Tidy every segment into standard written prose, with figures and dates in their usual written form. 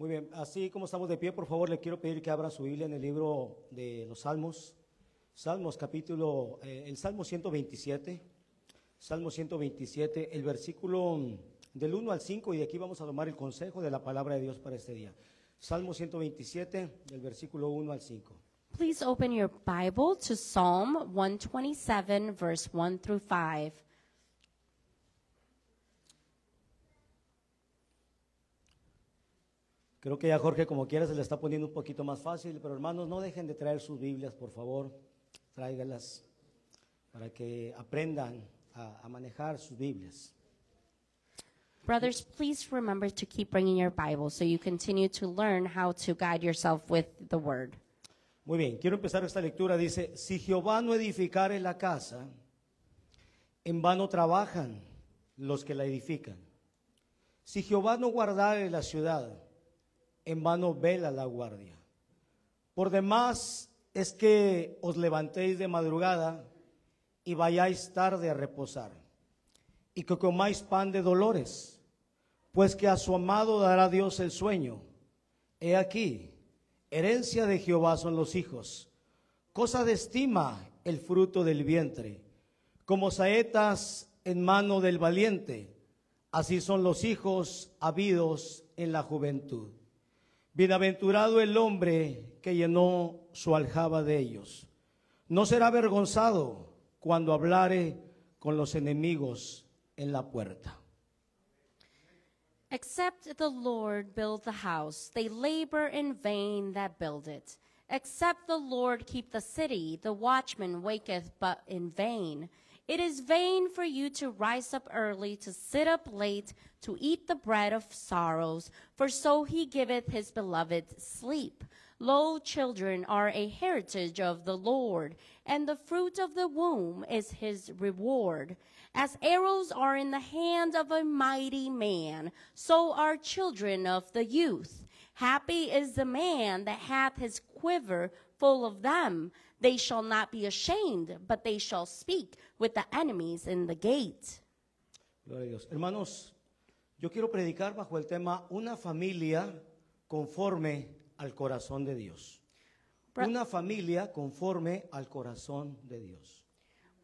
Muy bien, así como estamos de pie, por favor, le quiero pedir que abra su Biblia en el libro de los Salmos. Salmos capítulo, el Salmo 127, Salmo 127, el versículo del 1 al 5, y de aquí vamos a tomar el consejo de la palabra de Dios para este día. Salmo 127, del versículo 1 al 5. Please open your Bible to Psalm 127, verse 1 through 5. Creo que ya Jorge, como quiera, se le está poniendo un poquito más fácil, pero hermanos, no dejen de traer sus Biblias, por favor, tráigalas para que aprendan a manejar sus Biblias. Brothers, please remember to keep bringing your Bible so you continue to learn how to guide yourself with the Word. Muy bien, quiero empezar esta lectura. Dice, si Jehová no edificare la casa, en vano trabajan los que la edifican. Si Jehová no guardare la ciudad, en vano vela la guardia. Por demás es que os levantéis de madrugada y vayáis tarde a reposar, y que comáis pan de dolores, pues que a su amado dará Dios el sueño. He aquí, herencia de Jehová son los hijos, cosa de estima el fruto del vientre. Como saetas en mano del valiente, así son los hijos habidos en la juventud. Bienaventurado el hombre que llenó su aljaba de ellos. No será avergonzado cuando hablare con los enemigos en la puerta. Except the Lord build the house, they labor in vain that build it. Except the Lord keep the city, the watchman waketh but in vain. It is vain for you to rise up early, to sit up late, to eat the bread of sorrows, for so he giveth his beloved sleep. Lo, children are a heritage of the Lord, and the fruit of the womb is his reward. As arrows are in the hand of a mighty man, so are children of the youth. Happy is the man that hath his quiver full of them. They shall not be ashamed, but they shall speak with the enemies in the gate. Gloria a Dios. Hermanos, yo quiero predicar bajo el tema una familia conforme al corazón de Dios. Una familia conforme al corazón de Dios.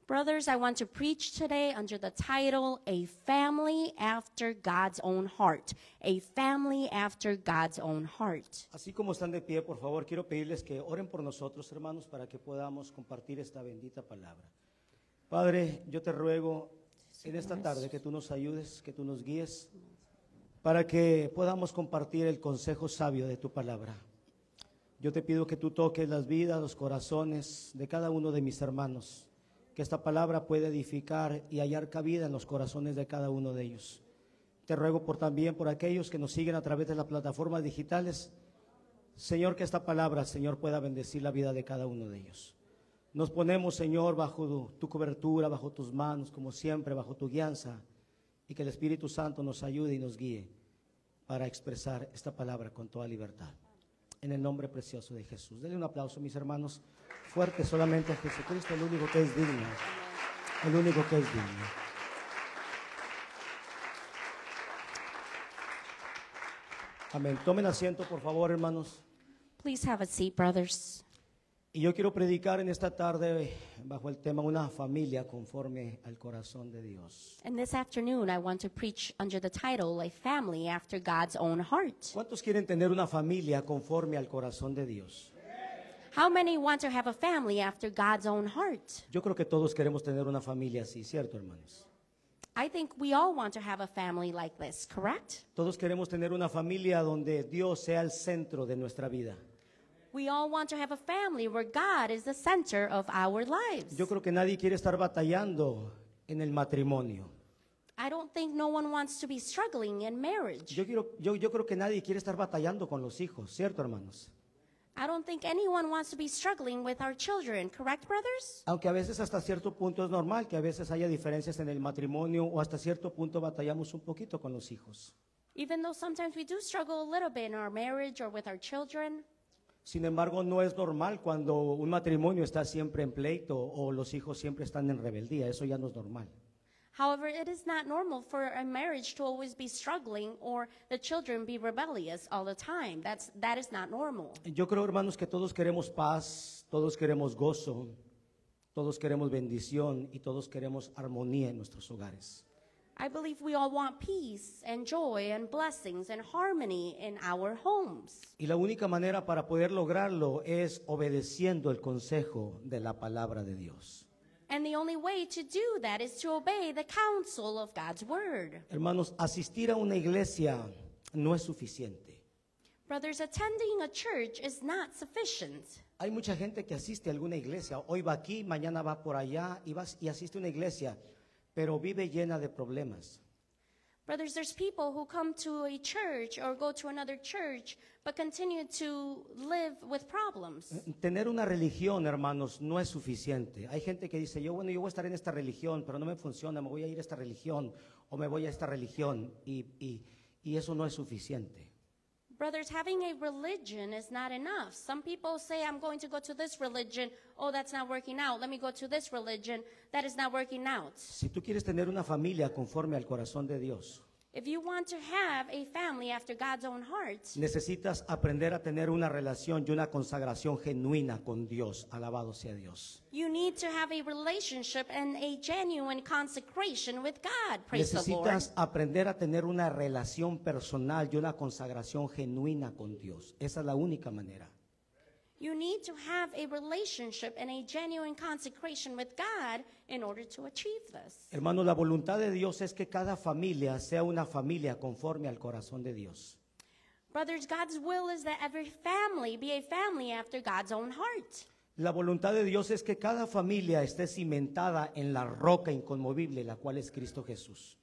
Brothers, I want to preach today under the title, A Family After God's Own Heart. A Family After God's Own Heart. Así como están de pie, por favor, quiero pedirles que oren por nosotros, hermanos, para que podamos compartir esta bendita palabra. Padre, yo te ruego en esta tarde que tú nos ayudes, que tú nos guíes, para que podamos compartir el consejo sabio de tu palabra. Yo te pido que tú toques las vidas, los corazones de cada uno de mis hermanos, que esta palabra pueda edificar y hallar cabida en los corazones de cada uno de ellos. Te ruego también por aquellos que nos siguen a través de las plataformas digitales, Señor, que esta palabra, Señor, pueda bendecir la vida de cada uno de ellos. Nos ponemos, Señor, bajo tu cobertura, bajo tus manos, como siempre, bajo tu guianza, y que el Espíritu Santo nos ayude y nos guíe para expresar esta palabra con toda libertad. En el nombre precioso de Jesús. Denle un aplauso, mis hermanos, fuerte solamente a Jesucristo, el único que es digno. El único que es digno. Amén. Tomen asiento, por favor, hermanos. Please have a seat, brothers. Y yo quiero predicar en esta tarde bajo el tema una familia conforme al corazón de Dios. And this afternoon, I want to preach under the title, A Family After God's Own Heart. ¿Cuántos quieren tener una familia conforme al corazón de Dios? How many want to have a family after God's own heart? Yo creo que todos queremos tener una familia así, ¿cierto, hermanos? I think we all want to have a family like this, correct? Todos queremos tener una familia donde Dios sea el centro de nuestra vida. We all want to have a family where God is the center of our lives. Yo creo que nadie quiere estar batallando en el matrimonio. I don't think no one wants to be struggling in marriage. Yo creo que nadie quiere estar batallando con los hijos, ¿cierto, hermanos? I don't think anyone wants to be struggling with our children, correct, brothers? Aunque a veces hasta cierto punto es normal que a veces haya diferencias en el matrimonio o hasta cierto punto batallamos un poquito con los hijos. Even though sometimes we do struggle a little bit in our marriage or with our children. Sin embargo, no es normal cuando un matrimonio está siempre en pleito o los hijos siempre están en rebeldía. Eso ya no es normal. However, it is not normal for a marriage to always be struggling or the children be rebellious all the time. That is not normal. Yo creo, hermanos, que todos queremos paz, todos queremos gozo, todos queremos bendición y todos queremos armonía en nuestros hogares. I believe we all want peace and joy and blessings and harmony in our homes. Y la única manera para poder lograrlo es obedeciendo el consejo de la palabra de Dios. And the only way to do that is to obey the counsel of God's word. Hermanos, asistir a una iglesia no es suficiente. Brothers, attending a church is not sufficient. Hay mucha gente que asiste a alguna iglesia. Hoy va aquí, mañana va por allá y asiste a una iglesia, pero vive llena de problemas. Brothers, there's people who come to a church or go to another church, but continue to live with problems. Tener una religión, hermanos, no es suficiente. Hay gente que dice, yo voy a estar en esta religión, pero no me funciona, me voy a ir a esta religión o me voy a esta religión y eso no es suficiente. Brothers, having a religion is not enough. Some people say, I'm going to go to this religion. Oh, that's not working out. Let me go to this religion. That is not working out. Si tú quieres tener una familia conforme al corazón de Dios, If you want to have a family after God's own heart, necesitas aprender a tener una relación y una consagración genuina con Dios. Alabado sea Dios. you need to have a relationship and a genuine consecration with God. Praise the Lord. Necesitas aprender a tener una relación personal y una consagración genuina con Dios. Esa es la única manera. You need to have a relationship and a genuine consecration with God in order to achieve this. Hermanos, la voluntad de Dios es que cada familia sea una familia conforme al corazón de Dios. Brothers, God's will is that every family be a family after God's own heart. La voluntad de Dios es que cada familia esté cimentada en la roca inconmovible, la cual es Cristo Jesús.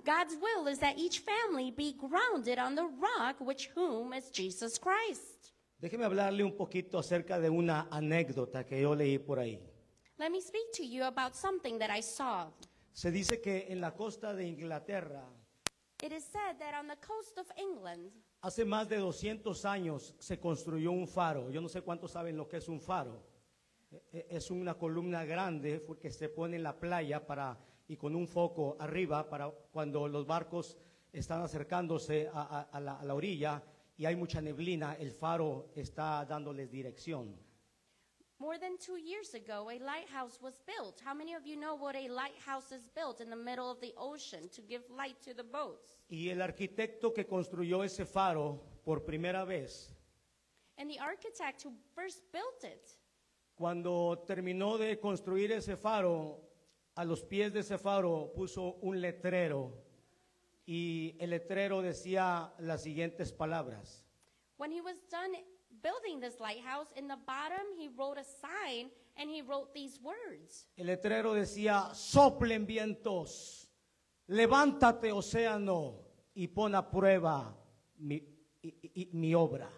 God's will is that each family be grounded on the rock, which whom is Jesus Christ. Déjeme hablarle un poquito acerca de una anécdota que yo leí por ahí. Let me speak to you about something that I saw. Se dice que en la costa de Inglaterra, It is said that on the coast of England, hace más de 200 años se construyó un faro. Yo no sé cuántos saben lo que es un faro. Es una columna grande que se pone en la playa y con un foco arriba para cuando los barcos están acercándose a la orilla y hay mucha neblina, el faro está dándoles dirección. more than 2 years ago, a lighthouse was built. How many of you know what a lighthouse is built in the middle of the ocean to give light to the boats? Y el arquitecto que construyó ese faro por primera vez, And the architect who first built it, cuando terminó de construir ese faro, a los pies de ese faro puso un letrero y el letrero decía las siguientes palabras: when he was done building this lighthouse, in the bottom he wrote a sign and he wrote these words. el letrero decía, soplen vientos, levántate océano y pon a prueba mi obra.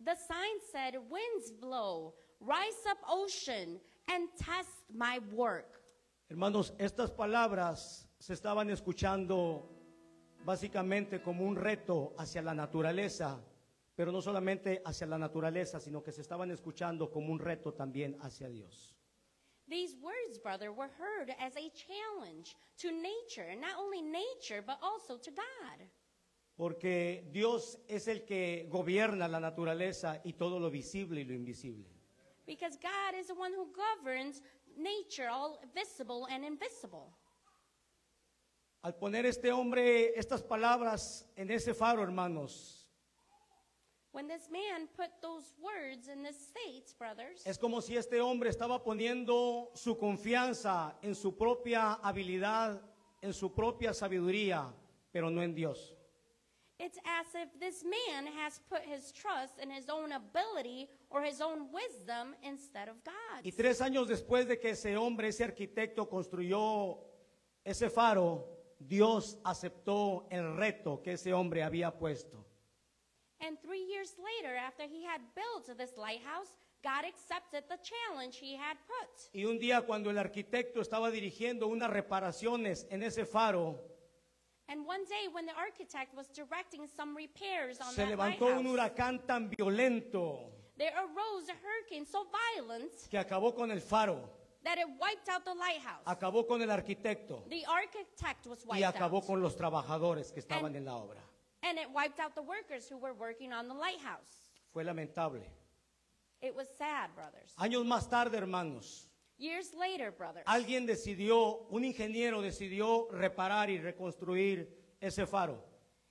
The sign said, winds blow, rise up ocean, and test my work. Hermanos, estas palabras se estaban escuchando básicamente como un reto hacia la naturaleza, pero no solamente hacia la naturaleza, sino que se estaban escuchando como un reto también hacia Dios. These words, brother, were heard as a challenge to nature, and not only nature, but also to God. Porque Dios es el que gobierna la naturaleza y todo lo visible y lo invisible. Because God is the one who governs nature, all visible and invisible. Al poner este hombre estas palabras en ese faro, hermanos, When this man put those words in this state, brothers, es como si este hombre estaba poniendo su confianza en su propia habilidad, en su propia sabiduría, pero no en Dios. it's as if this man has put his trust in his own ability or his own wisdom instead of God. Y 3 años después de que ese hombre, ese arquitecto construyó ese faro, Dios aceptó el reto que ese hombre había puesto. And 3 years later, after he had built this lighthouse, God accepted the challenge he had put. Y un día cuando el arquitecto estaba dirigiendo unas reparaciones en ese faro, And one day when the architect was directing some repairs on se that levantó un lighthouse, huracán tan violento there arose a hurricane so violent que acabó con el faro. that it wiped out the lighthouse. acabó con el arquitecto The architect was y wiped acabó out. con los trabajadores que estaban en la obra. And it wiped out the workers who were working on the lighthouse. Fue lamentable. It was sad, brothers. Años más tarde, hermanos, Years later, brothers, un ingeniero decidió reparar y reconstruir ese faro.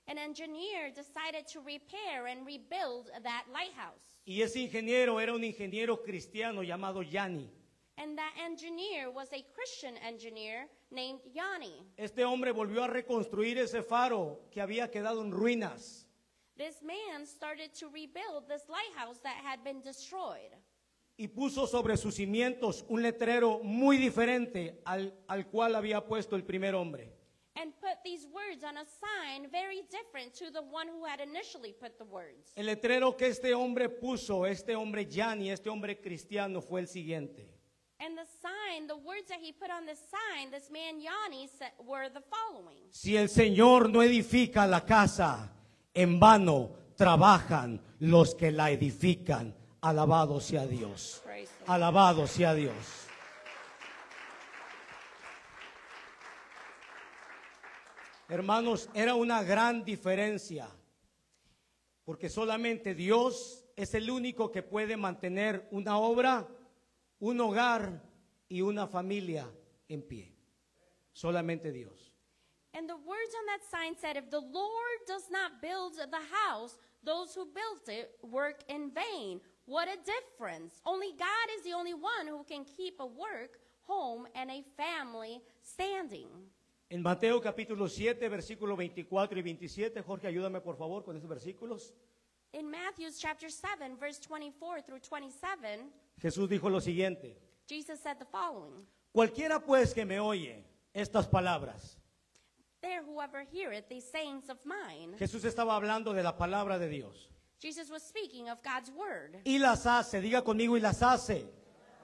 an engineer decided to repair and rebuild that lighthouse. Y ese ingeniero era un ingeniero cristiano llamado Yanni. And that engineer was a Christian engineer named Yanni. Este hombre volvió a reconstruir ese faro que había quedado en ruinas. This man started to rebuild this lighthouse that had been destroyed. Y puso sobre sus cimientos un letrero muy diferente al cual había puesto el primer hombre. And put these words on a sign very different to the one who had initially put the words. El letrero que este hombre puso, este hombre Yanni, este hombre cristiano, fue el siguiente: And the sign, the words that he put on the sign, this man Yanni said, were the following. Si el Señor no edifica la casa, en vano trabajan los que la edifican. Alabado sea Dios. Praise the Lord. Alabado sea Dios. Hermanos, era una gran diferencia, porque solamente Dios es el único que puede mantener una obra, un hogar y una familia en pie. Solamente Dios. And the words on that sign said, if the Lord does not build the house, those who built it work in vain. What a difference. Only God is the only one who can keep a work, home, and a family standing. En Mateo capítulo 7, versículos 24 y 27, Jorge, ayúdame por favor con esos versículos. In Matthew chapter 7, verse 24 through 27, Jesús dijo lo siguiente: Jesus said the following. cualquiera pues que me oye estas palabras. There, whoever heareth these sayings of mine. Jesús estaba hablando de la palabra de Dios. Jesus was speaking of God's word. Y las hace, diga conmigo, y las hace.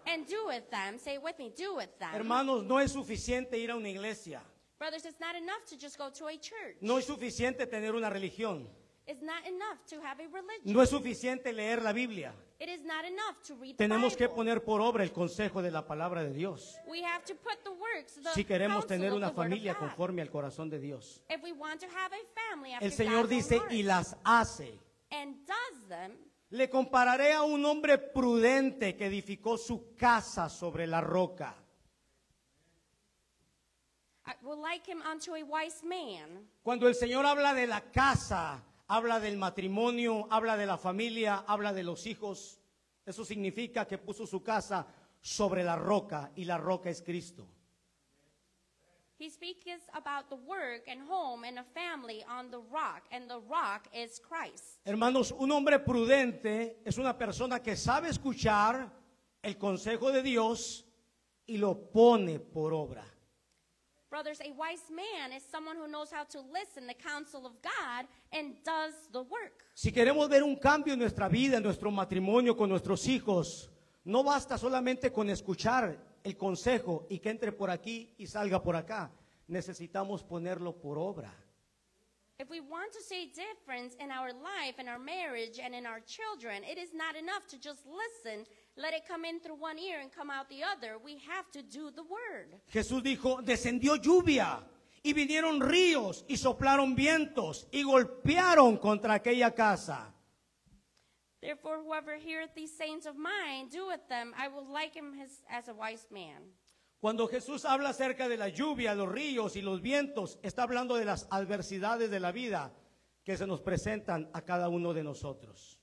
And doeth them, say it with me, doeth them. Hermanos, no es suficiente ir a una iglesia. Brothers, it's not enough to just go to a church. No es suficiente tener una religión. It's not enough to have a religion. No es suficiente leer la Biblia. It is not enough to read the Tenemos que Bible. poner por obra el consejo de la palabra de Dios. We have to put the works, the Si queremos counsel tener of una the word of familia God. conforme al corazón de Dios. If we want to have a family after El Señor God's dice, own y heart, las hace. and does them, Le compararé a un hombre prudente que edificó su casa sobre la roca. I will like him unto a wise man. Cuando el Señor habla de la casa, habla del matrimonio, habla de la familia, habla de los hijos. Eso significa que puso su casa sobre la roca y la roca es Cristo. He speaks about the work and home and a family on the rock, and the rock is Christ. Hermanos, un hombre prudente es una persona que sabe escuchar el consejo de Dios y lo pone por obra. Brothers, a wise man is someone who knows how to listen the counsel of God and does the work. Si queremos ver un cambio en nuestra vida, en nuestro matrimonio, con nuestros hijos, no basta solamente con escuchar el consejo y que entre por aquí y salga por acá. Necesitamos ponerlo por obra. If we want to see a difference in our life, in our marriage, and in our children, it is not enough to just listen, let it come in through one ear and come out the other. We have to do the word. Jesús dijo, descendió lluvia y vinieron ríos y soplaron vientos y golpearon contra aquella casa. Therefore, whoever heareth these sayings of mine, doeth them, I will like him as a wise man. Cuando Jesús habla acerca de la lluvia, los ríos y los vientos, está hablando de las adversidades de la vida que se nos presentan a cada uno de nosotros.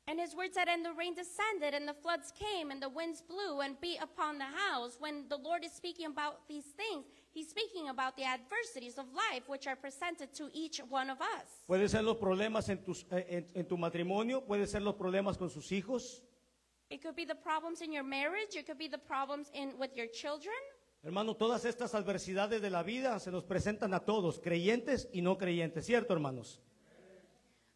And his word said, and the rain descended, and the floods came, and the winds blew and beat upon the house. When the Lord is speaking about these things, he's speaking about the adversities of life which are presented to each one of us. Puede ser los problemas en tu matrimonio, puede ser los problemas con sus hijos. It could be the problems in your marriage. It could be the problems with your children. Hermano, todas estas adversidades de la vida se nos presentan a todos, creyentes y no creyentes, ¿cierto, hermanos?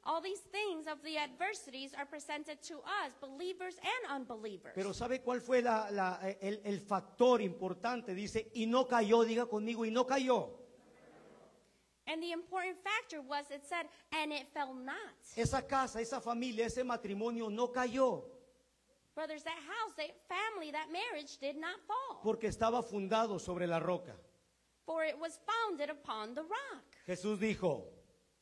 All these things of the adversities are presented to us, believers and unbelievers. Pero ¿sabe cuál fue el factor importante? Dice, y no cayó, diga conmigo, y no cayó. And the important factor was, it said, and it fell not. Esa casa, esa familia, ese matrimonio no cayó. Brothers, that house, that family, that marriage did not fall. porque estaba fundado sobre la roca. For it was founded upon the rock. Jesús dijo,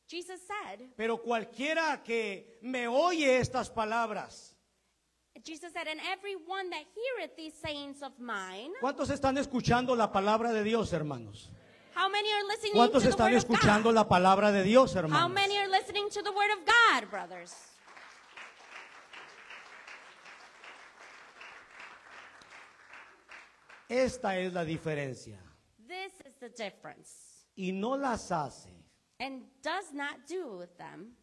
Jesus said, pero cualquiera que me oye estas palabras. Jesus said, and everyone that heareth these sayings of mine. ¿Cuántos están escuchando la palabra de Dios, hermanos? How many are listening to ¿Cuántos the están word of escuchando God? la palabra de Dios, How hermanos? many are listening to the word of God, brothers? Esta es la diferencia. This is the difference. Y no las hace. And does not do with them,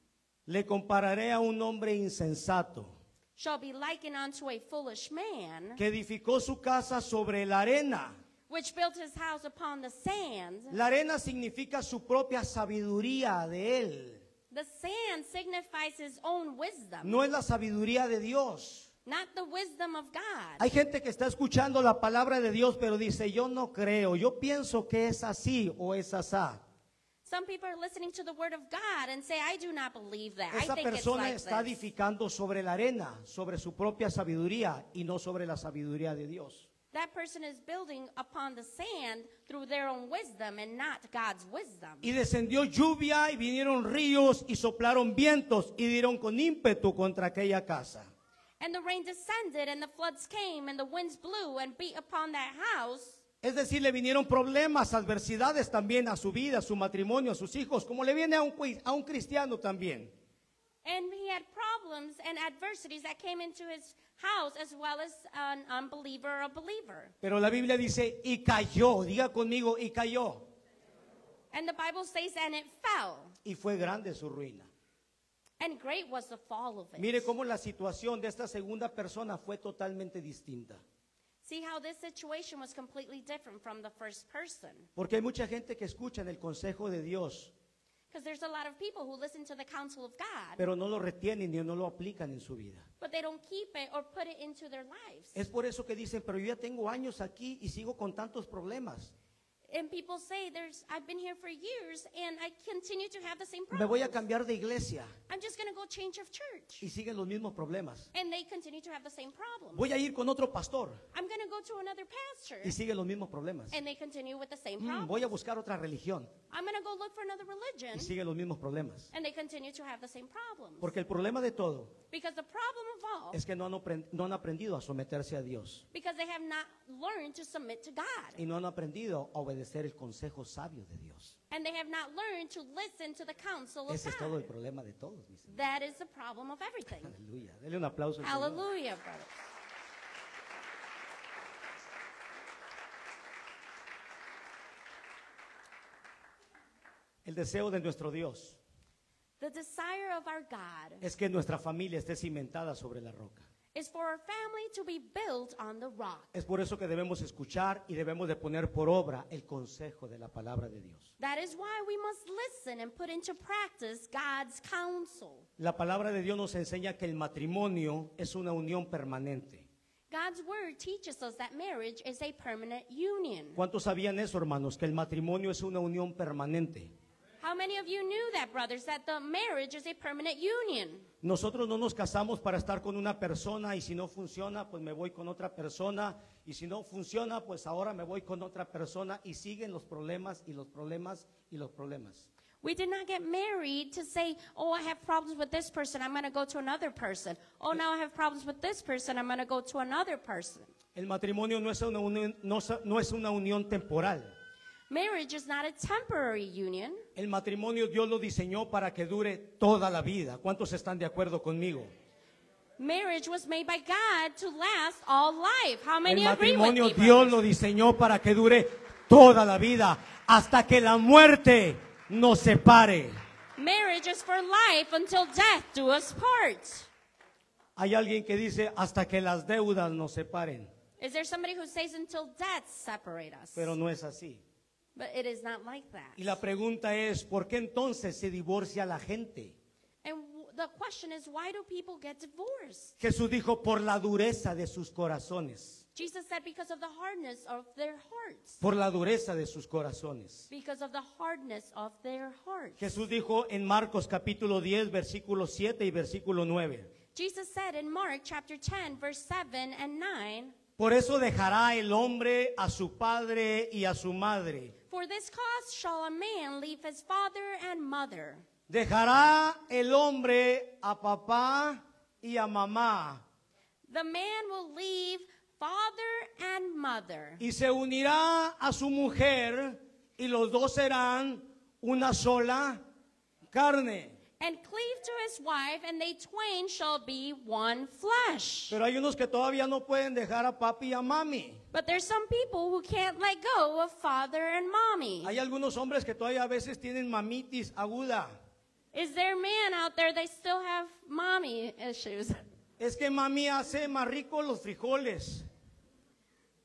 Le compararé a un hombre insensato shall be likened unto a foolish man, que edificó su casa sobre la arena. which built his house upon the sand. La arena significa su propia sabiduría de él. The sand signifies his own wisdom, No es la sabiduría de Dios. not the wisdom of God. Hay gente que está escuchando la palabra de Dios, pero dice, yo no creo, yo pienso que es así o es asá. Some people are listening to the word of God and say, I do not believe that. I Esa think it's persona like está this. edificando sobre la arena, sobre su propia sabiduría y no sobre la sabiduría de Dios. That person is building upon the sand through their own wisdom and not God's wisdom. Y descendió lluvia y vinieron ríos y soplaron vientos y dieron con ímpetu contra aquella casa. And the rain descended and the floods came and the winds blew and beat upon that house. Es decir, le vinieron problemas, adversidades también a su vida, a su matrimonio, a sus hijos, como le viene a un cristiano también. And he had problems and adversities that came into his house as well as an unbeliever or a believer. Pero la Biblia dice, y cayó, diga conmigo, y cayó. And the Bible says, and it fell. Y fue grande su ruina. And great was the fall of it. Mire cómo la situación de esta segunda persona fue totalmente distinta. See how this situation was completely different from the first person. Porque hay mucha gente que escucha en el consejo de Dios, Because there's a lot of people who listen to the counsel of God, pero no lo retienen ni no lo aplican en su vida. but they don't keep it or put it into their lives. Es por eso que dicen, pero yo ya tengo años aquí y sigo con tantos problemas. And people say, I've been here for years and I continue to have the same Me voy a problems. cambiar de iglesia I'm just going to go change of church. y siguen los mismos problemas. And they continue to have the same problems. Voy a ir con otro pastor I'm going to go to another pastor. y siguen los mismos problemas. And they continue with the same problems. Voy a buscar otra religión I'm going to go look for another religion. y siguen los mismos problemas. And they continue to have the same problems. Porque el problema de todo Because the problem of all, es que no han aprendido a someterse a Dios because they have not learned to submit to God. y no han aprendido a obedecer el consejo sabio de Dios. And they have not learned to listen to the counsel of Ese es todo el God. problema de todos, mis hermanos. That is the problem of everything. Aleluya. Dele un aplauso al Señor. Hallelujah, brothers. El deseo de nuestro Dios The desire of our God es que nuestra familia esté cimentada sobre la roca. is for our family to be built on the rock. Es por eso que debemos escuchar y debemos de poner por obra el consejo de la palabra de Dios. That is why we must listen and put into practice God's counsel. La palabra de Dios nos enseña que el matrimonio es una unión permanente. God's word teaches us that marriage is a permanent union. ¿Cuántos sabían eso, hermanos? Que el matrimonio es una unión permanente. How many of you knew that, brothers, that the marriage is a permanent union? Nosotros no nos casamos para estar con una persona y si no funciona, pues me voy con otra persona y si no funciona, pues ahora me voy con otra persona y siguen los problemas y los problemas y los problemas. We did not get married to say, oh, I have problems with this person, I'm going to go to another person. Oh, now I have problems with this person, I'm going to go to another person. El matrimonio no es una unión temporal. Marriage is not a temporary union. El matrimonio Dios lo diseñó para que dure toda la vida. ¿Cuántos están de acuerdo conmigo? Marriage was made by God to last all life. How El many agree with matrimonio me, Dios brothers? lo diseñó para que dure toda la vida, hasta que la muerte nos separe. Marriage is for life until death do us part. Hay alguien que dice hasta que las deudas nos separen, Is there somebody who says until death separate us? pero no es así. But it is not like that. Y la pregunta es, ¿por qué entonces se divorcia la gente? And the question is, why do people get divorced? Jesús dijo, por la dureza de sus corazones, Jesus said because of the hardness of their hearts. por la dureza de sus corazones. Because of the hardness of their hearts. Jesús dijo en Marcos capítulo 10, versículo 7 y versículo 9. Jesus said in Mark chapter 10, verse 7 and 9, Por eso dejará el hombre a su padre y a su madre. "For this cause shall a man leave his father and mother, Dejará el hombre a papá y a mamá. the man will leave father and mother, Y se unirá a su mujer y los dos serán una sola carne. and cleave to his wife, and they twain shall be one flesh." Pero hay unos que todavía no pueden dejar a papi y a mami. But there's some people who can't let go of father and mommy. Hay algunos hombres que todavía a veces tienen mamitis aguda. Is there men out there that still have mommy issues? Es que mami hace más rico los frijoles.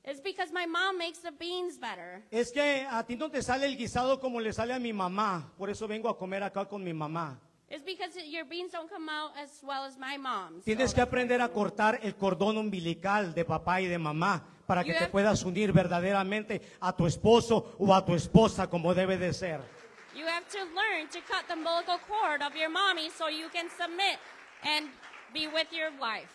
It's because my mom makes the beans better. Es que a ti no te sale el guisado como le sale a mi mamá. Por eso vengo a comer acá con mi mamá. It's because your beans don't come out as well as my mom's. Tienes So que aprender a cortar el cordón umbilical de papá y de mamá para que You te have- puedas unir verdaderamente a tu esposo o a tu esposa como debe de ser. you have to learn to cut the umbilical cord of your mommy so you can submit and be with your wife.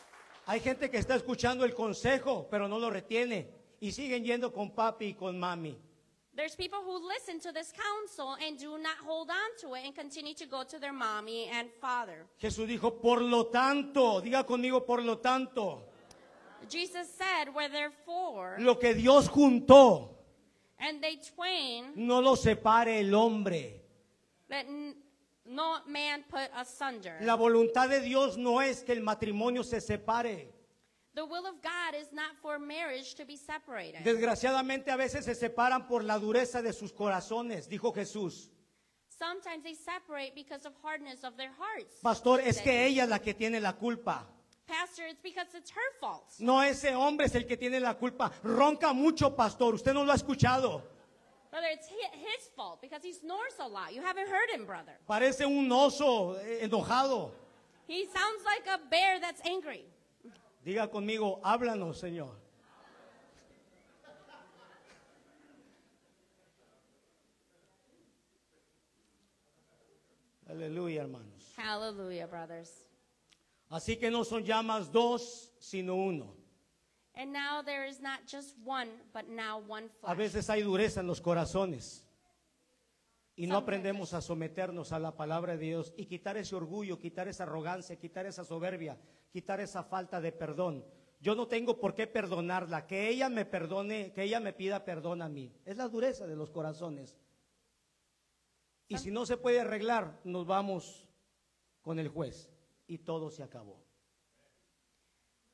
Hay gente que está escuchando el consejo, pero no lo retiene y siguen yendo con papi y con mami. There's people who listen to this counsel and do not hold on to it and continue to go to their mommy and father. Jesús dijo, por lo tanto, diga conmigo, por lo tanto, Jesus said, "Where therefore, lo que Dios juntó, and they twain, no lo separe el hombre. that no man put asunder." La voluntad de Dios no es que el matrimonio se separe. The will of God is not for marriage to be separated. Desgraciadamente a veces se separan por la dureza de sus corazones, dijo Jesús. Sometimes they separate because of hardness of their hearts. Pastor, es que ella es la que tiene la culpa. Pastor, it's because it's her fault. No, ese hombre es el que tiene la culpa. Ronca mucho, pastor. Usted no lo ha escuchado. Brother, it's his fault because he snores a lot. You haven't heard him, brother. Parece un oso enojado. He sounds like a bear that's angry. Diga conmigo, háblanos, Señor. Aleluya, hermanos. Hallelujah, brothers. Así que no son ya más dos, sino uno. And now there is not just one, but now one A flesh. veces hay dureza en los corazones y no Sometimes. aprendemos a someternos a la palabra de Dios y quitar ese orgullo, quitar esa arrogancia, quitar esa soberbia, quitar esa falta de perdón. Yo no tengo por qué perdonarla, que ella me perdone, que ella me pida perdón a mí. Es la dureza de los corazones. Y si no se puede arreglar, nos vamos con el juez y todo se acabó.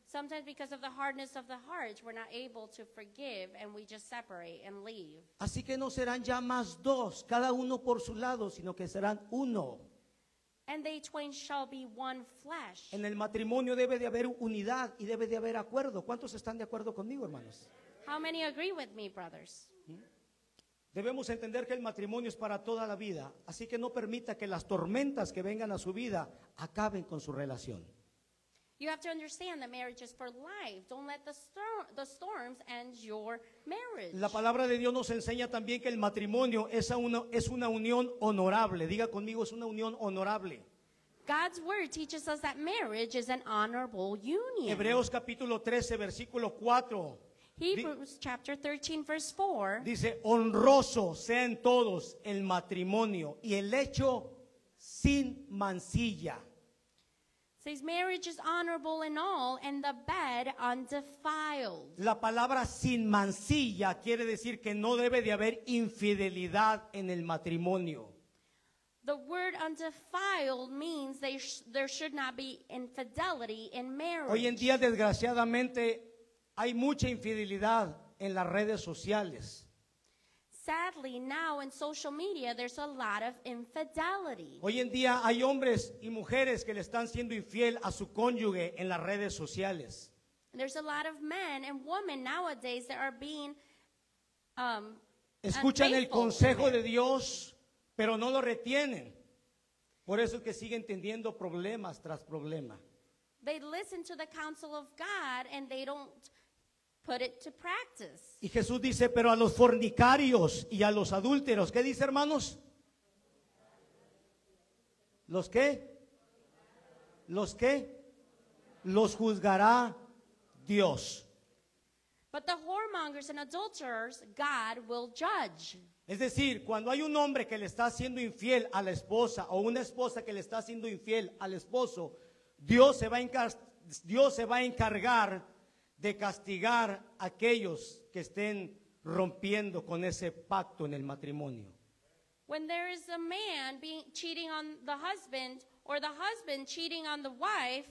Sometimes because of the hardness of the heart, we're not able to forgive and we just separate and leave. Así que no serán ya más dos, cada uno por su lado, sino que serán uno. And they twain shall be one flesh. En el matrimonio debe de haber unidad y debe de haber acuerdo. ¿Cuántos están de acuerdo conmigo, hermanos? How many agree with me, brothers? Debemos entender que el matrimonio es para toda la vida, así que no permita que las tormentas que vengan a su vida acaben con su relación. You have to understand that marriage is for life. Don't let the storms end your marriage. La palabra de Dios nos enseña también que el matrimonio es una unión honorable. Diga conmigo, es una unión honorable. God's word teaches us that marriage is an honorable union. Hebreos capítulo 13, versículo 4. Hebrews chapter 13, verse 4 Dice, honroso sea en todos el matrimonio y el hecho sin mancilla. says marriage is honorable in all and the bed undefiled. La palabra sin mancilla quiere decir que no debe de haber infidelidad en el matrimonio. The word undefiled means there should not be infidelity in marriage. Hoy en día, desgraciadamente, hay mucha infidelidad en las redes sociales. Sadly, now in social media, there's a lot of infidelity. Hoy en día hay hombres y mujeres que le están siendo infiel a su cónyuge en las redes sociales. There's a lot of men and women nowadays that are being Escuchan el unfaithful. consejo de Dios, pero no lo retienen. Por eso es que siguen teniendo problemas tras problema. They listen to the counsel of God and they don't put it to practice. Y Jesús dice, pero a los fornicarios y a los adúlteros, ¿qué dice, hermanos? ¿Los qué? ¿Los qué? los juzgará Dios. But the whoremongers and adulterers, God will judge. Es decir, cuando hay un hombre que le está siendo infiel a la esposa o una esposa que le está siendo infiel al esposo, Dios se va a encargar de castigar a aquellos que estén rompiendo con ese pacto en el matrimonio. When there is a man cheating on the husband or the husband cheating on the wife,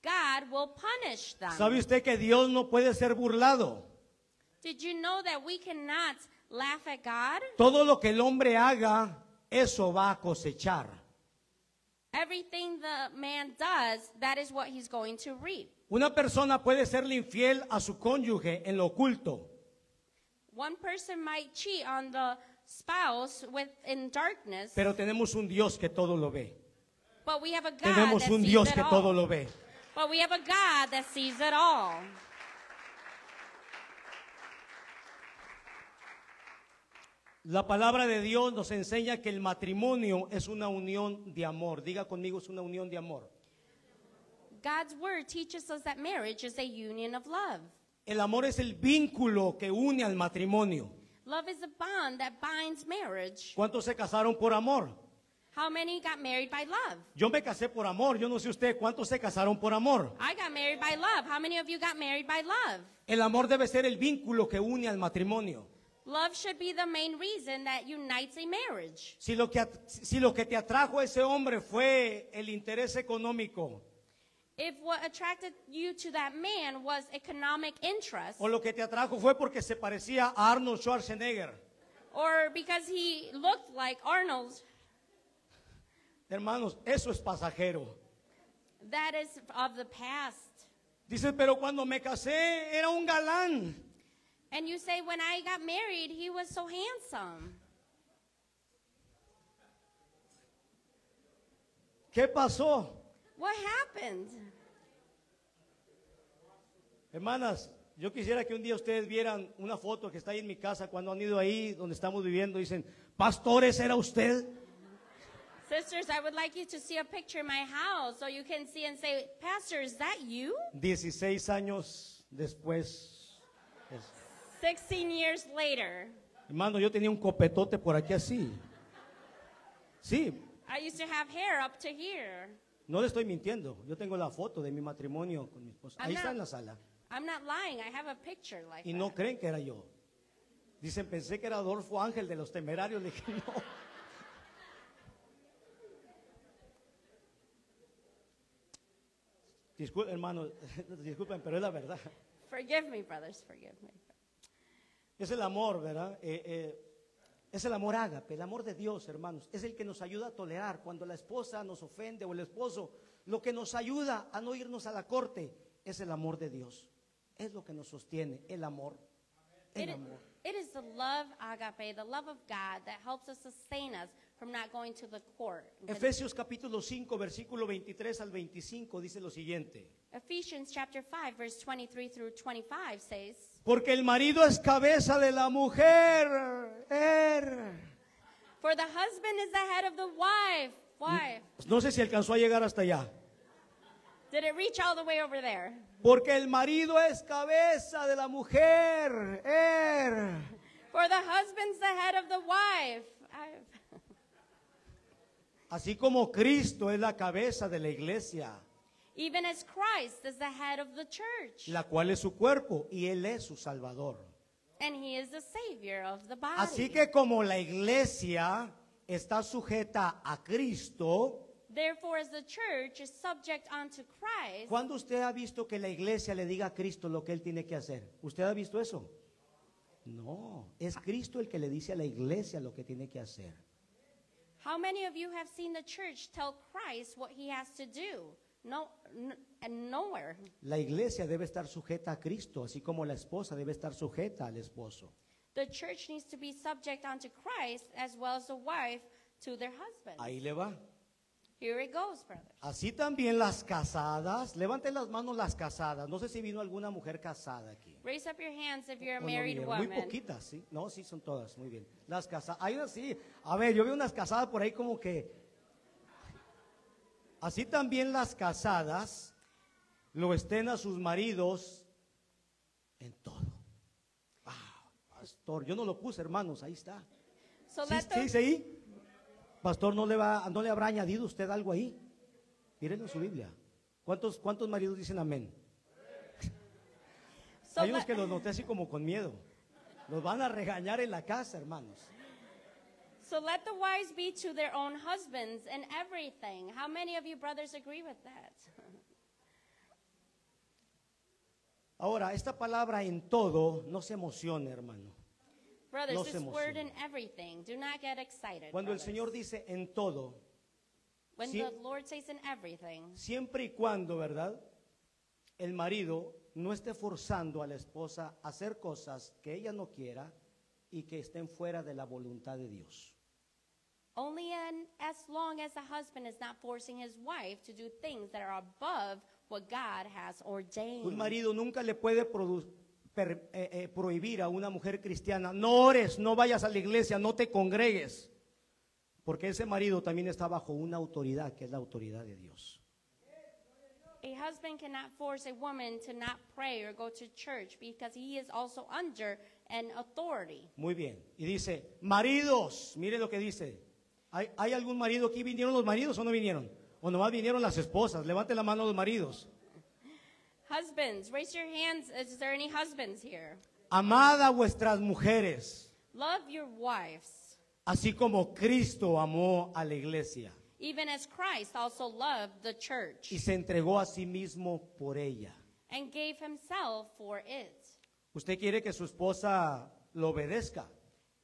God will punish them. ¿Sabe usted que Dios no puede ser burlado? Did you know that we cannot laugh at God? Todo lo que el hombre haga, eso va a cosechar. Everything the man does, that is what he's going to reap. Una persona puede serle infiel a su cónyuge en lo oculto, One person might cheat on the spouse in darkness, pero tenemos un Dios que todo lo ve. but we have a God Tenemos that un sees Dios it que all. todo lo ve. But we have a God that sees it all. La palabra de Dios nos enseña que el matrimonio es una unión de amor. Diga conmigo, es una unión de amor. God's word teaches us that marriage is a union of love. El amor es el vínculo que une al matrimonio. Love is a bond that binds marriage. ¿Cuántos se casaron por amor? How many got married by love? Yo me casé por amor. Yo no sé usted, ¿cuántos se casaron por amor? I got married by love. How many of you got married by love? El amor debe ser el vínculo que une al matrimonio. Love should be the main reason that unites a marriage. Si lo que te atrajo a ese hombre fue el interés económico, If what attracted you to that man was economic interest, o lo que te atrajo fue porque se parecía a Arnold Schwarzenegger, or because he looked like Arnold, hermanos, eso es pasajero. that is of the past. Dice, pero cuando me casé era un galán. And you say, when I got married, he was so handsome. ¿Qué pasó? What happened? Hermanas, yo quisiera que un día ustedes vieran una foto que está ahí en mi casa cuando han ido ahí donde estamos viviendo. Dicen, pastores, ¿era usted? Sisters, I would like you to see a picture in my house so you can see and say, Pastor, is that you? 16 años después. 16 years later. Hermano, yo tenía un copetote por aquí así. Sí, I used to have hair up to here. no le estoy mintiendo. Yo tengo la foto de mi matrimonio con mi esposa. Ahí está en la sala. I'm not lying. I have a picture like Y that. no creen que era yo. Dicen, pensé que era Adolfo Ángel de los Temerarios. Le dije, no. Disculpen, hermano, disculpen, pero es la verdad. Forgive me, brothers, forgive me. Es el amor, ¿verdad? Es el amor ágape, el amor de Dios, hermanos. Es el que nos ayuda a tolerar cuando la esposa nos ofende o el esposo. Lo que nos ayuda a no irnos a la corte es el amor de Dios. Es lo que nos sostiene, el amor. El amor. It is the love, agape, the love of God that helps us sustain us from not going to the court. Efesios capítulo 5, versículo 23 al 25 dice lo siguiente. Ephesians chapter 5, verse 23 through 25 says, Porque el marido es cabeza de la mujer. For the husband is the head of the wife. Wife. No sé si alcanzó a llegar hasta allá. Did it reach all the way over there? Porque el marido es cabeza de la mujer. For the husband's the head of the wife. Así como Cristo es la cabeza de la iglesia, Even as Christ is the head of the church. la cual es su cuerpo y Él es su Salvador. And he is the savior of the body. Así que como la iglesia está sujeta a Cristo, Therefore, as the church is subject unto Christ, ¿cuándo usted ha visto que la iglesia le diga a Cristo lo que Él tiene que hacer? ¿Usted ha visto eso? No, es Cristo el que le dice a la iglesia lo que tiene que hacer. how many of you have seen the church tell Christ what he has to do? No, and nowhere. La iglesia debe estar sujeta a Cristo, así como la esposa debe estar sujeta al esposo. The church needs to be subject unto Christ as well as the wife to their husband. Ahí le va. Here it goes, brothers. Así también las casadas, levanten las manos las casadas. No sé si vino alguna mujer casada aquí. Raise up your hands if you're a O no married vinieron. Muy woman. poquitas, ¿sí? No, sí, son todas, muy bien. Las casadas, hay unas sí. A ver, yo veo unas casadas por ahí como que... Así también las casadas lo estén a sus maridos en todo. Pastor, yo no lo puse, hermanos, ahí está. So ¿Sí, let sí the, dice ahí? Pastor, ¿no le habrá añadido usted algo ahí? Miren en su Biblia. ¿Cuántos maridos dicen amén? so Hay unos let- que los noté así como con miedo. Los van a regañar en la casa, hermanos. so let the wives be to their own husbands in everything. How many of you brothers agree with that? Ahora, esta palabra en todo, no se emocione, hermano. Brothers, No this se word in emocione. everything. Do not get excited. Cuando el brothers. Señor dice en todo, When sí- the Lord says in everything, siempre y cuando, ¿verdad? El marido no esté forzando a la esposa a hacer cosas que ella no quiera y que estén fuera de la voluntad de Dios. only as long as the husband is not forcing his wife to do things that are above what God has ordained. Un marido nunca le puede prohibir a una mujer cristiana: no ores, no vayas a la iglesia, no te congregues, porque ese marido también está bajo una autoridad que es la autoridad de Dios. A husband cannot force a woman to not pray or go to church because he is also under an authority. Muy bien. Y dice: maridos, mire lo que dice. ¿Hay algún marido aquí? ¿Vinieron los maridos o no vinieron? ¿O nomás vinieron las esposas? Levante la mano los maridos. Husbands, raise your hands. Is there any husbands here? Amad a vuestras mujeres, Love your wives, así como Cristo amó a la iglesia even as Christ also loved the church y se entregó a sí mismo por ella. and gave himself for it. ¿Usted quiere que su esposa lo obedezca?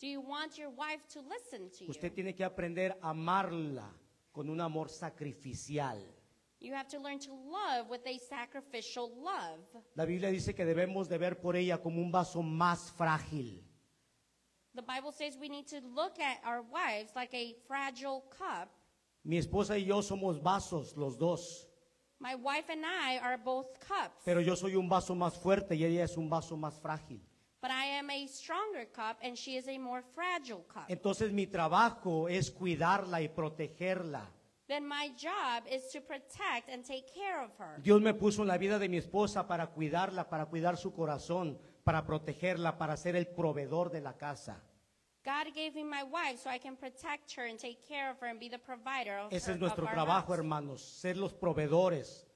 Do you want your wife to listen to you? Usted tiene que aprender a amarla con un amor sacrificial. You have to learn to love with a sacrificial love. La Biblia dice que debemos de ver por ella como un vaso más frágil. The Bible says we need to look at our wives like a fragile cup. Mi esposa y yo somos vasos, los dos, My wife and I are both cups, pero yo soy un vaso más fuerte y ella es un vaso más frágil. but I am a stronger cup and she is a more fragile cup. Entonces mi trabajo es cuidarla y protegerla. Then my job is to protect and take care of her. Dios me puso en la vida de mi esposa para cuidarla, para cuidar su corazón, para protegerla, para ser el proveedor de la casa. God gave me my wife so I can protect her and take care of her and be the provider of, Ese her, es nuestro of our trabajo, house. hermanos, ser los proveedores,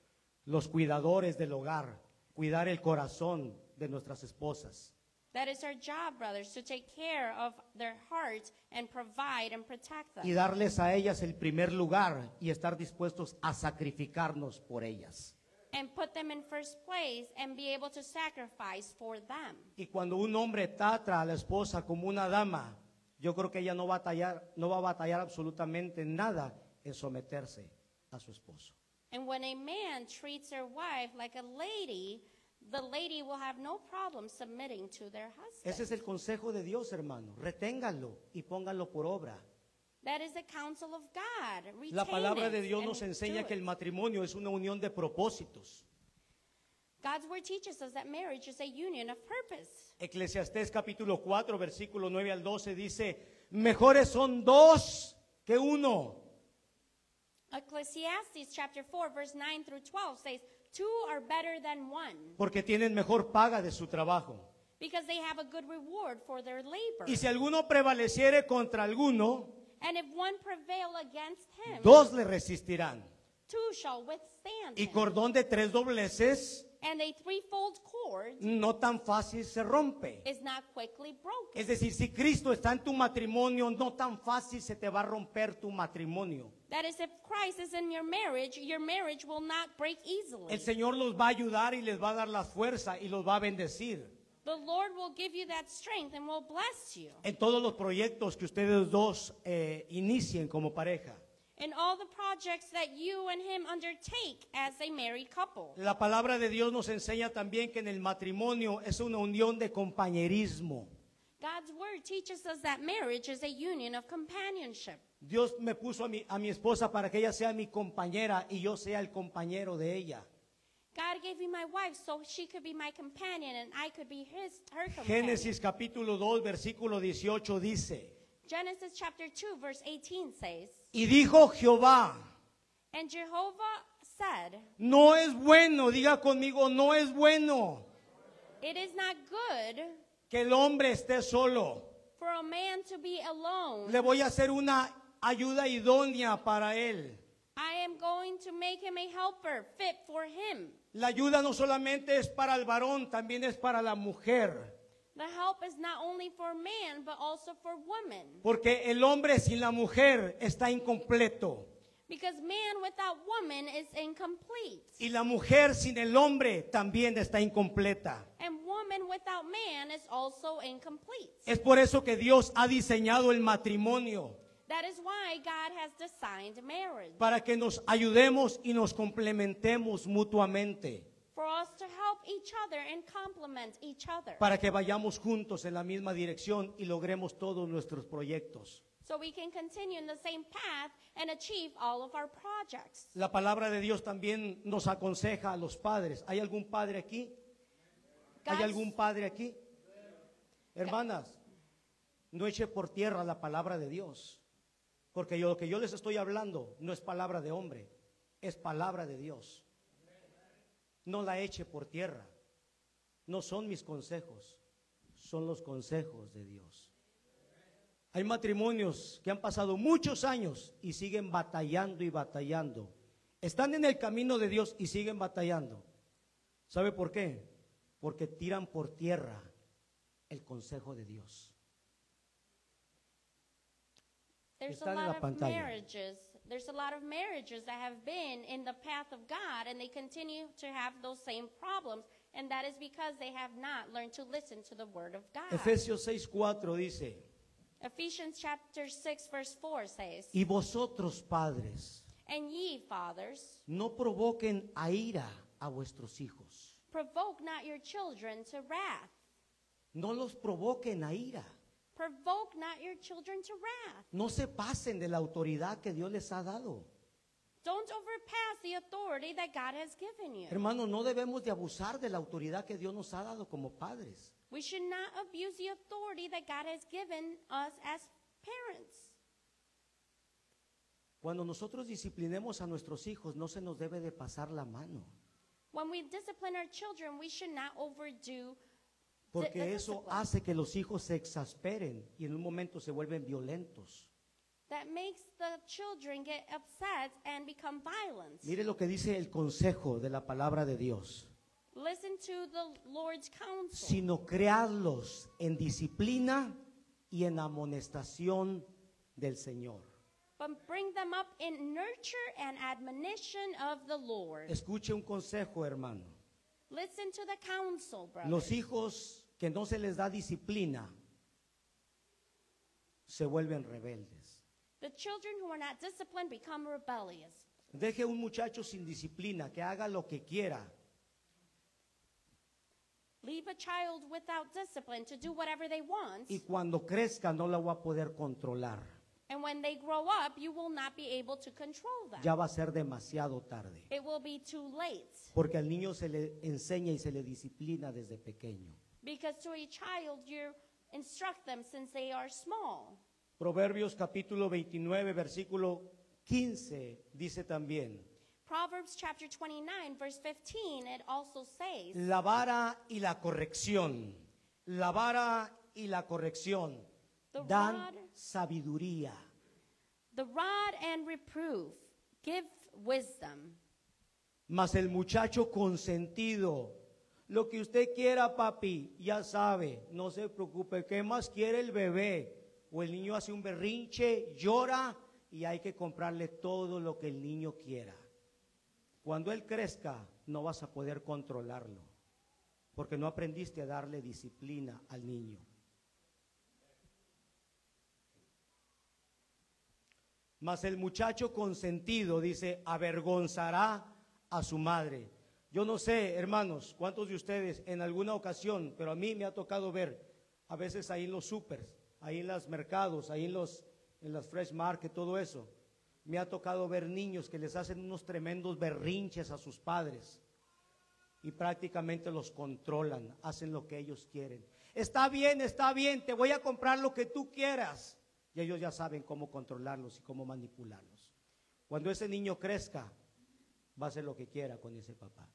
los cuidadores del hogar, cuidar el corazón de nuestras esposas. That is our job, brothers, to take care of their hearts and provide and protect them. Y darles a ellas el primer lugar y estar dispuestos a sacrificarnos por ellas. And put them in first place and be able to sacrifice for them. Y cuando un hombre trata a la esposa como una dama, yo creo que ella no va a batallar absolutamente nada en someterse a su esposo. And when a man treats their wife like a lady, the lady will have no problem submitting to their husband. Ese es el consejo de Dios, hermano. Reténganlo y pónganlo por obra. That is the counsel of God. La Retain palabra it de Dios and nos enseña do que el it. matrimonio es una unión de propósitos. God's word teaches us that marriage is a union of purpose. Eclesiastés capítulo 4, versículo 9 al 12 dice: mejores son dos que uno. Ecclesiastes chapter 4 verse 9 through 12 says, two are better than one Porque tienen mejor paga de su trabajo. because they have a good reward for their labor. Y si alguno prevaleciere contra alguno, And if one prevail against him, dos le resistirán. two shall withstand Y him. cordón de tres dobleces And a threefold cord no tan fácil se rompe. is not quickly broken. Es decir, si Cristo está en tu matrimonio, no tan fácil se te va a romper tu matrimonio. That is, if Christ is in your marriage will not break easily. El Señor los va a ayudar y les va a dar la fuerza y los va a bendecir. The Lord will give you that strength and will bless you. En todos los proyectos que ustedes dos inicien como pareja. In all the projects that you and him undertake as a married couple. La palabra de Dios nos enseña también que en el matrimonio es una unión de compañerismo. God's word teaches us that marriage is a union of companionship. Dios me puso a mi esposa para que ella sea mi compañera y yo sea el compañero de ella. God gave me my wife so she could be my companion and I could be her companion. Génesis capítulo 2, versículo 18 dice: Genesis chapter 2 verse 18 says, y dijo Jehová, and Jehovah said, no es bueno, diga conmigo, no es bueno "It is not good que el hombre esté solo. for a man to be alone. Le voy a hacer una ayuda idónea para él. I am going to make him a helper fit for him." La ayuda no solamente es para el varón, también es para la mujer. The help is not only for man, but also for woman. Porque el hombre sin la mujer está incompleto. Because man without woman is incomplete. Y la mujer sin el hombre también está incompleta. And woman without man is also incomplete. Es por eso que Dios ha diseñado el matrimonio, That is why God has designed marriage. para que nos ayudemos y nos complementemos mutuamente, For us to help each other and complement each other. para que vayamos juntos en la misma dirección y logremos todos nuestros proyectos. So we can continue in the same path and achieve all of our projects. La palabra de Dios también nos aconseja a los padres. ¿Hay algún padre aquí? ¿Hay God's- algún padre aquí? Hermanas, no eche por tierra la palabra de Dios, porque lo que yo les estoy hablando no es palabra de hombre, es palabra de Dios. No la eche por tierra. No son mis consejos, son los consejos de Dios. Hay matrimonios que han pasado muchos años y siguen batallando y batallando. Están en el camino de Dios y siguen batallando. ¿Sabe por qué? Porque tiran por tierra el consejo de Dios. There's Está a en la lot of pantalla. marriages. There's a lot of marriages that have been in the path of God and they continue to have those same problems, and that is because they have not learned to listen to the word of God. Efesios 6:4 dice: Ephesians chapter 6 verse 4 says, y vosotros padres, "And ye fathers, no provoquen a ira a vuestros hijos. provoke not your children to wrath." No los provoquen a ira. Provoke not your children to wrath. No se pasen de la autoridad que Dios les ha dado. Don't overpass the authority that God has given you. Hermano, no debemos de abusar de la autoridad que Dios nos ha dado como padres. We should not abuse the authority that God has given us as parents. Cuando nosotros disciplinemos a nuestros hijos, no se nos debe de pasar la mano, When we discipline our children, we should not overdo porque the eso discipline. hace que los hijos se exasperen y en un momento se vuelven violentos. That makes the children get upset and become violent. Mire lo que dice el consejo de la palabra de Dios: Listen to the Lord's counsel. sino creadlos en disciplina y en amonestación del Señor. But bring them up in nurture and admonition of the Lord. Escuche un consejo, hermano. Listen to the counsel, brother. Los hijos que no se les da disciplina se vuelven rebeldes. The children who are not disciplined become rebellious. Deje a un muchacho sin disciplina que haga lo que quiera. Leave a child without discipline to do whatever they want. Y cuando crezca no la va a poder controlar. And when they grow up, you will not be able to control them. Ya va a ser demasiado tarde. It will be too late. Porque al niño se le enseña y se le disciplina desde pequeño. Because to a child, you instruct them since they are small. Proverbios capítulo 29, versículo 15 dice también: Proverbs chapter 29, verse 15, it also says, la vara y la corrección, la vara y la corrección The dan rod- sabiduría. "The rod and reproof give wisdom, Mas el muchacho consentido, lo que usted quiera, papi, ya sabe, no se preocupe. ¿Qué más quiere el bebé? O el niño hace un berrinche, llora y hay que comprarle todo lo que el niño quiera. Cuando él crezca, no vas a poder controlarlo, porque no aprendiste a darle disciplina al niño. Mas el muchacho consentido, dice, avergonzará a su madre. Yo no sé, hermanos, cuántos de ustedes en alguna ocasión, pero a mí me ha tocado ver, a veces ahí en los supers, ahí en los mercados, ahí en las fresh market, todo eso, me ha tocado ver niños que les hacen unos tremendos berrinches a sus padres y prácticamente los controlan, hacen lo que ellos quieren. Está bien, te voy a comprar lo que tú quieras. Y ellos ya saben cómo controlarlos y cómo manipularlos. Cuando ese niño crezca, va a hacer lo que quiera con ese papá,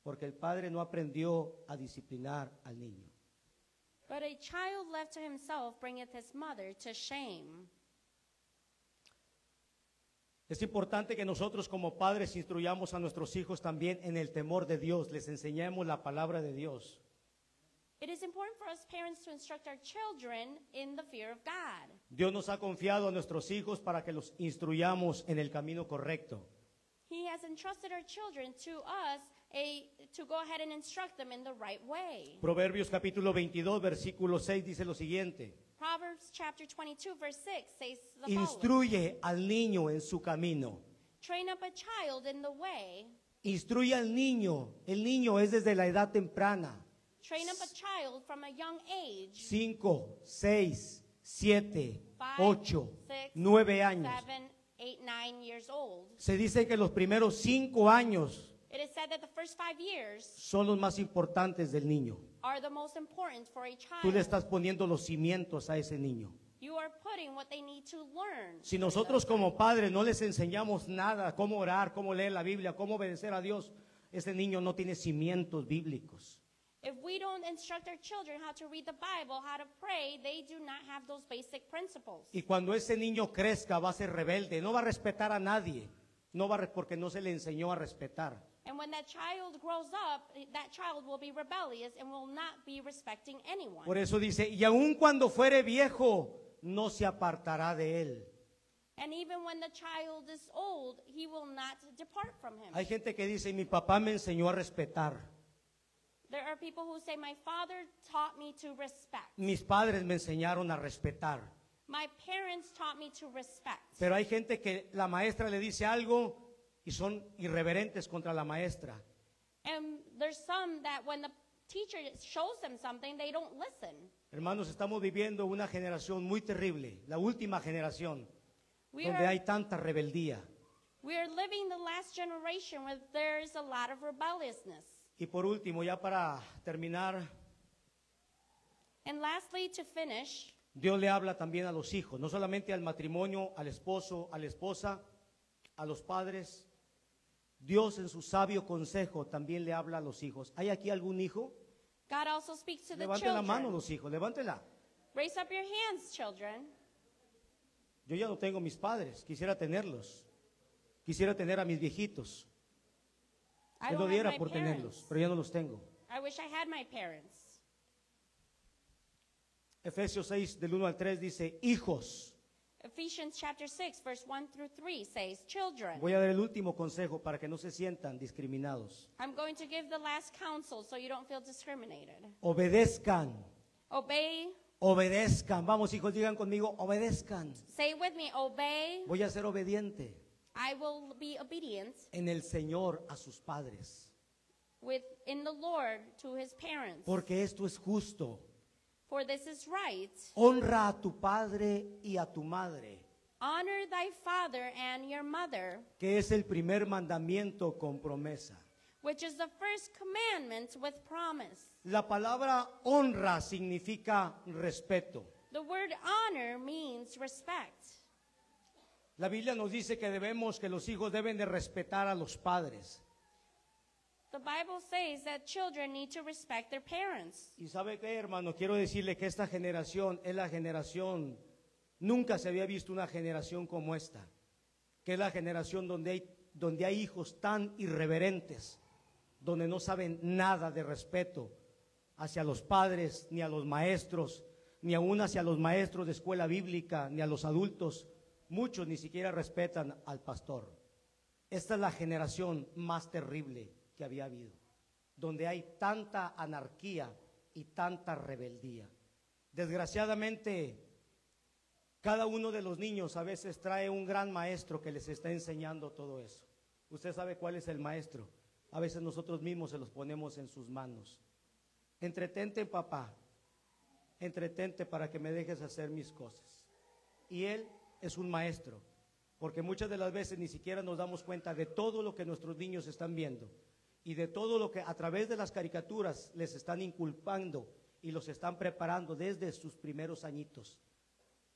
porque el padre no aprendió a disciplinar al niño. But a child left to himself bringeth his mother to shame. Es importante que nosotros como padres instruyamos a nuestros hijos también en el temor de Dios, les enseñemos la palabra de Dios. It is important for us parents to instruct our children in the fear of God. Dios nos ha confiado a nuestros hijos para que los instruyamos en el camino correcto. He has entrusted our children to us to go ahead and instruct them in the right way. Proverbios capítulo 22, versículo 6 dice lo siguiente: Proverbs chapter 22 verse 6 says the following. instruye al niño en su camino. Train up a child in the way. Instruye al niño. El niño es desde la edad temprana. Train up a child from a young age. 5, 6, 7, 5, 8, 6, 9 años. 7, 8, 9 years old. Se dice que los primeros 5 años It is said that the first 5 years son los más importantes del niño. are the most important for a Tú le child. estás poniendo los cimientos a ese niño. You are putting what they need to learn. Si nosotros como padres no les enseñamos nada, cómo orar, cómo leer la Biblia, cómo obedecer a Dios, ese niño no tiene cimientos bíblicos. If we don't instruct our children how to read the Bible, how to pray, they do not have those basic principles. Y cuando ese niño crezca va a ser rebelde, no va a respetar a nadie, porque no se le enseñó a respetar. And when that child grows up, that child will be rebellious and will not be respecting anyone. Por eso dice, y aun cuando fuere viejo, no se apartará de él. And even when the child is old, he will not depart from him. Hay gente que dice, mi papá me enseñó a respetar, There are people who say, my father taught me to respect. mis padres me enseñaron a respetar. My parents taught me to respect. Pero hay gente que la maestra le dice algo y son irreverentes contra la maestra. And there's some that when the teacher shows them something, they don't listen. Hermanos, estamos viviendo una generación muy terrible, la última generación, We donde are, hay tanta rebeldía. we are living the last generation where there's a lot of rebelliousness. Y por último, ya para terminar, And lastly, to finish, Dios le habla también a los hijos, no solamente al matrimonio, al esposo, a la esposa, a los padres. Dios en su sabio consejo también le habla a los hijos. ¿Hay aquí algún hijo? God also speaks to the Levanten la mano children. los hijos, levántela. Raise up your hands, children. Yo ya no tengo mis padres, quisiera tenerlos. Quisiera tener a mis viejitos. I Él don't lo diera have my por tenerlos, parents. pero ya no los tengo. I wish I had my parents. Efesios 6, del 1 al 3 dice, hijos. Ephesians chapter 6, verse 1 through 3 says, children. Voy a dar el último consejo para que no se sientan discriminados. I'm going to give the last counsel so you don't feel discriminated. Obedezcan, Obey. obedezcan. Vamos, hijos, digan conmigo, obedezcan. Say it with me. Obey. Voy a ser obediente I will be obedient en el Señor a sus padres, in the Lord to his parents. porque esto es justo. For this is right. Honra a tu padre y a tu madre, Honor thy father and your mother, que es el primer mandamiento con promesa. which is the first commandment with promise. La palabra honra significa respeto. The word honor means respect. La Biblia nos dice que los hijos deben de respetar a los padres. The Bible says that children need to respect their parents. Y sabe qué, hermano, quiero decirle que esta generación es la generación, nunca se había visto una generación como esta, que es la generación donde hay hijos tan irreverentes, donde no saben nada de respeto hacia los padres, ni a los maestros, ni aún hacia los maestros de escuela bíblica, ni a los adultos. Muchos ni siquiera respetan al pastor. Esta es la generación más terrible que había habido, donde hay tanta anarquía y tanta rebeldía. Desgraciadamente, cada uno de los niños a veces trae un gran maestro que les está enseñando todo eso. Usted sabe cuál es el maestro. A veces nosotros mismos se los ponemos en sus manos. Entretente, papá, entretente para que me dejes hacer mis cosas. Y él es un maestro, porque muchas de las veces ni siquiera nos damos cuenta de todo lo que nuestros niños están viendo y de todo lo que a través de las caricaturas les están inculpando y los están preparando desde sus primeros añitos.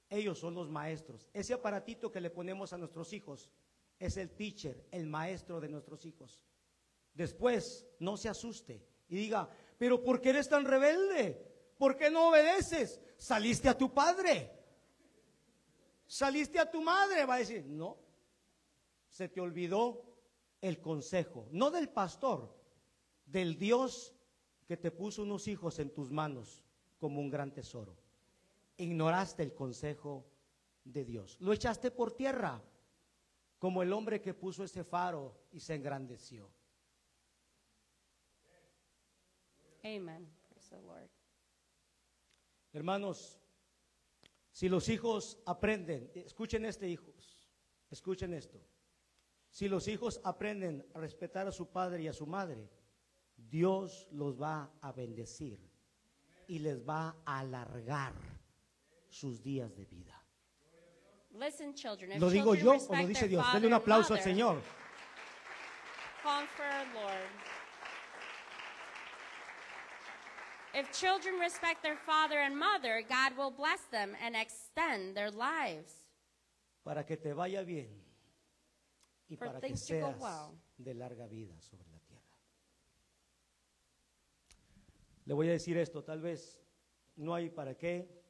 Ellos son los maestros. Ese aparatito que le ponemos a nuestros hijos es el teacher, el maestro de nuestros hijos. Después, no se asuste y diga, pero ¿por qué eres tan rebelde? ¿Por qué no obedeces? Saliste a tu padre, saliste a tu madre. Va a decir, no, se te olvidó el consejo, no del pastor, del Dios que te puso unos hijos en tus manos como un gran tesoro. Ignoraste el consejo de Dios, lo echaste por tierra, como el hombre que puso ese faro y se engrandeció. Amen. Praise the Lord. Hermanos, si los hijos aprenden, escuchen hijos, escuchen esto. Si los hijos aprenden a respetar a su padre y a su madre, Dios los va a bendecir y les va a alargar sus días de vida. Listen, children. If ¿Lo digo children yo o respect lo dice their Dios? father Denle un and aplauso al mother, Señor. confer, Lord. If children respect their father and mother, God will bless them and extend their lives. Para que te vaya bien y For para que things to go seas well. de larga vida sobre la tierra. Le voy a decir esto, tal vez no hay para qué,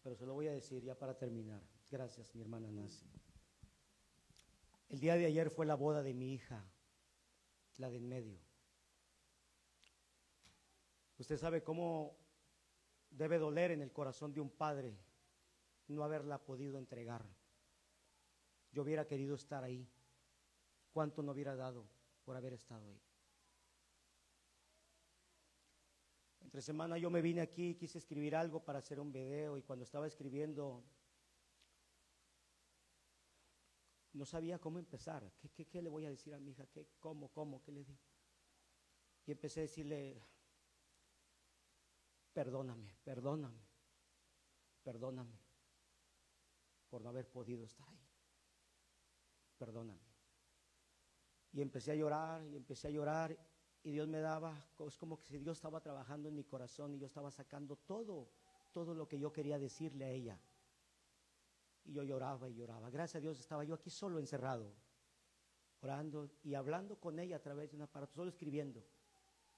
pero se lo voy a decir ya para terminar. Gracias, mi hermana Nancy. El día de ayer fue la boda de mi hija, la de en medio. Usted sabe cómo debe doler en el corazón de un padre no haberla podido entregar. Yo hubiera querido estar ahí. ¿Cuánto no hubiera dado por haber estado ahí? Entre semana yo me vine aquí, quise escribir algo para hacer un video y cuando estaba escribiendo no sabía cómo empezar. ¿Qué le voy a decir a mi hija? ¿Cómo? ¿Qué le digo? Y empecé a decirle, perdóname por no haber podido estar ahí. Perdóname. Y empecé a llorar y Dios me daba, es como que si Dios estaba trabajando en mi corazón y yo estaba sacando todo lo que yo quería decirle a ella. Y yo lloraba y lloraba. Gracias a Dios estaba yo aquí solo encerrado, orando y hablando con ella a través de un aparato, solo escribiendo,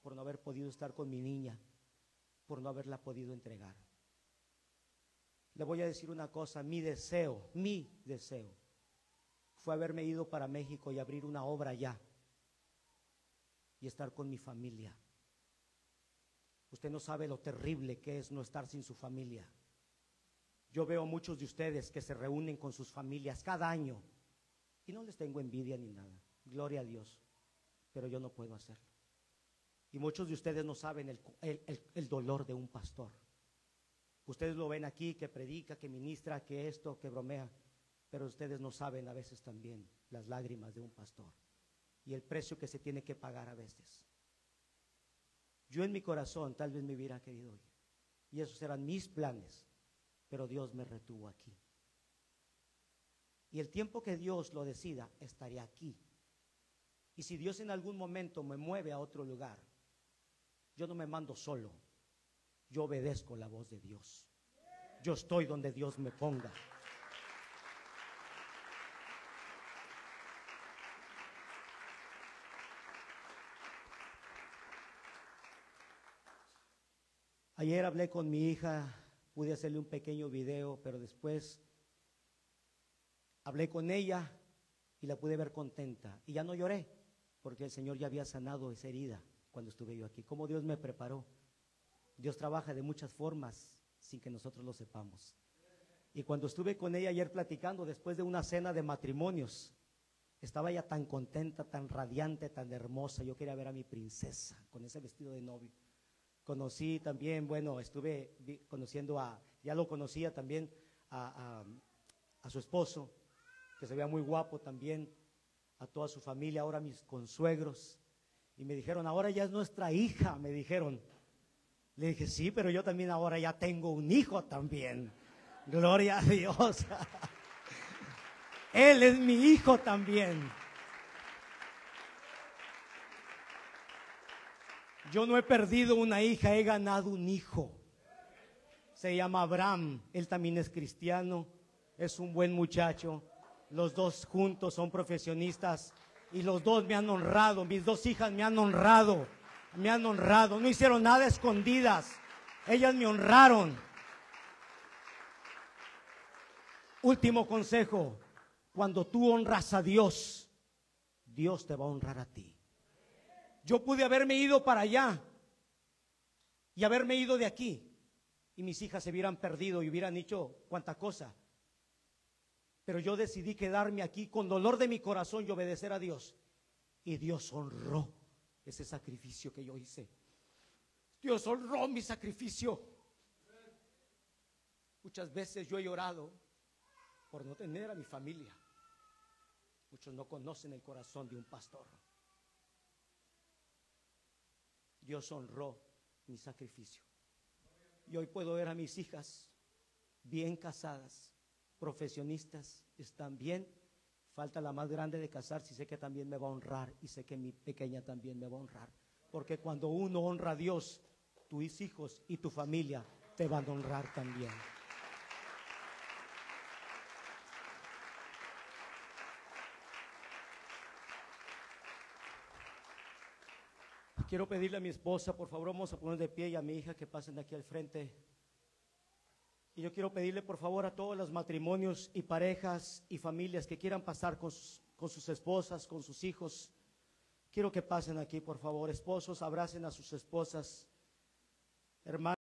por no haber podido estar con mi niña, por no haberla podido entregar. Le voy a decir una cosa, mi deseo fue haberme ido para México y abrir una obra allá y estar con mi familia. Usted no sabe lo terrible que es no estar sin su familia. Yo veo muchos de ustedes que se reúnen con sus familias cada año y no les tengo envidia ni nada, gloria a Dios, pero yo no puedo hacerlo. Y muchos de ustedes no saben el dolor de un pastor. Ustedes lo ven aquí, que predica, que ministra, que esto, que bromea, pero ustedes no saben a veces también las lágrimas de un pastor y el precio que se tiene que pagar a veces. Yo en mi corazón tal vez me hubiera querido ir y esos eran mis planes, pero Dios me retuvo aquí. Y el tiempo que Dios lo decida, estaré aquí. Y si Dios en algún momento me mueve a otro lugar, yo no me mando solo, yo obedezco la voz de Dios. Yo estoy donde Dios me ponga. Ayer hablé con mi hija, pude hacerle un pequeño video, pero después hablé con ella y la pude ver contenta. Y ya no lloré, porque el Señor ya había sanado esa herida cuando estuve yo aquí. Cómo Dios me preparó. Dios trabaja de muchas formas sin que nosotros lo sepamos. Y cuando estuve con ella ayer platicando, después de una cena de matrimonios, estaba ella tan contenta, tan radiante, tan hermosa. Yo quería ver a mi princesa con ese vestido de novio. Conocí también, bueno, estuve conociendo ya lo conocía también a su esposo, que se veía muy guapo también, a toda su familia, ahora mis consuegros. Y me dijeron, ahora ya es nuestra hija, me dijeron. Le dije, sí, pero yo también ahora ya tengo un hijo también. Gloria a Dios. Él es mi hijo también. Yo no he perdido una hija, he ganado un hijo. Se llama Abraham, él también es cristiano, es un buen muchacho. Los dos juntos son profesionistas y los dos me han honrado. Mis dos hijas me han honrado. No hicieron nada escondidas. Ellas me honraron. Último consejo: cuando tú honras a Dios, Dios te va a honrar a ti. Yo pude haberme ido para allá y haberme ido de aquí, y mis hijas se hubieran perdido y hubieran hecho cuanta cosa. Pero yo decidí quedarme aquí con dolor de mi corazón y obedecer a Dios. Y Dios honró ese sacrificio que yo hice. Dios honró mi sacrificio. Muchas veces yo he llorado por no tener a mi familia. Muchos no conocen el corazón de un pastor. Dios honró mi sacrificio. Y hoy puedo ver a mis hijas bien casadas, profesionistas, están bien. Falta la más grande de casarse y sé que también me va a honrar, y sé que mi pequeña también me va a honrar. Porque cuando uno honra a Dios, tus hijos y tu familia te van a honrar también. Quiero pedirle a mi esposa, por favor, vamos a poner de pie, y a mi hija que pasen de aquí al frente. Y yo quiero pedirle, por favor, a todos los matrimonios y parejas y familias que quieran pasar con sus esposas, con sus hijos. Quiero que pasen aquí, por favor. Esposos, abracen a sus esposas. Hermanos.